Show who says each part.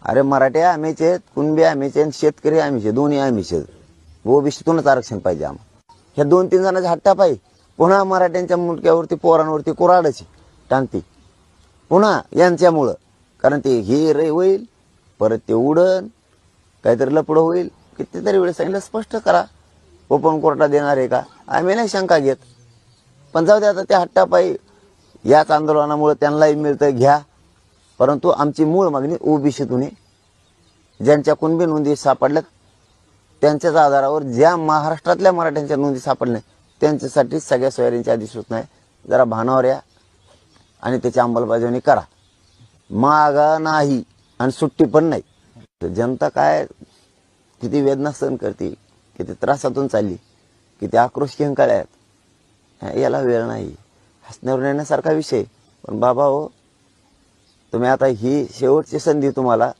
Speaker 1: अरे मराठी आम्हीच आहेत, कुणबी आम्हीच आहेत, शेतकरी आम्हीच आहे, दोन्ही आम्हीच आहेत. ओबीसीतूनच आरक्षण पाहिजे आम्हाला. ह्या 2-3 जणांच्या हट्टापायी पुन्हा मराठ्यांच्या मुंडक्यावरती पोरांवरती कुऱ्हाडची टांगती पुन्हा यांच्यामुळं. कारण ते हे रे होईल, परत ते उडन, काहीतरी लपडं होईल. कितीतरी वेळेस सांगितलं स्पष्ट करा, ओपन कोर्टात देणार आहे का? आम्ही नाही शंका घेत, पण जाऊ दे आता त्या हट्टापायी याच आंदोलनामुळे त्यांनाही मिळतं घ्या. परंतु आमची मूळ मागणी ओबीसीतून आहे. ज्यांच्या कुणबी नोंदी सापडल्यात त्यांच्याच आधारावर ज्या महाराष्ट्रातल्या मराठ्यांच्या नोंदी सापडल्या त्यांच्यासाठी सगळ्या सोयऱ्यांची अधिसूचना आहे. जरा भानावर या आणि त्याची अंमलबजावणी करा. मागा नाही आणि सुट्टी पण नाही. जनता काय किती वेदना सहन करते, किती त्रासातून चालली, किती आक्रोश किंकाळ्या आहेत, याला वेळ नाही. हसण्यावर येण्यासारखा विषय. पण बाबा हो, तुम्ही आता ही शेवटची संधी तुम्हाला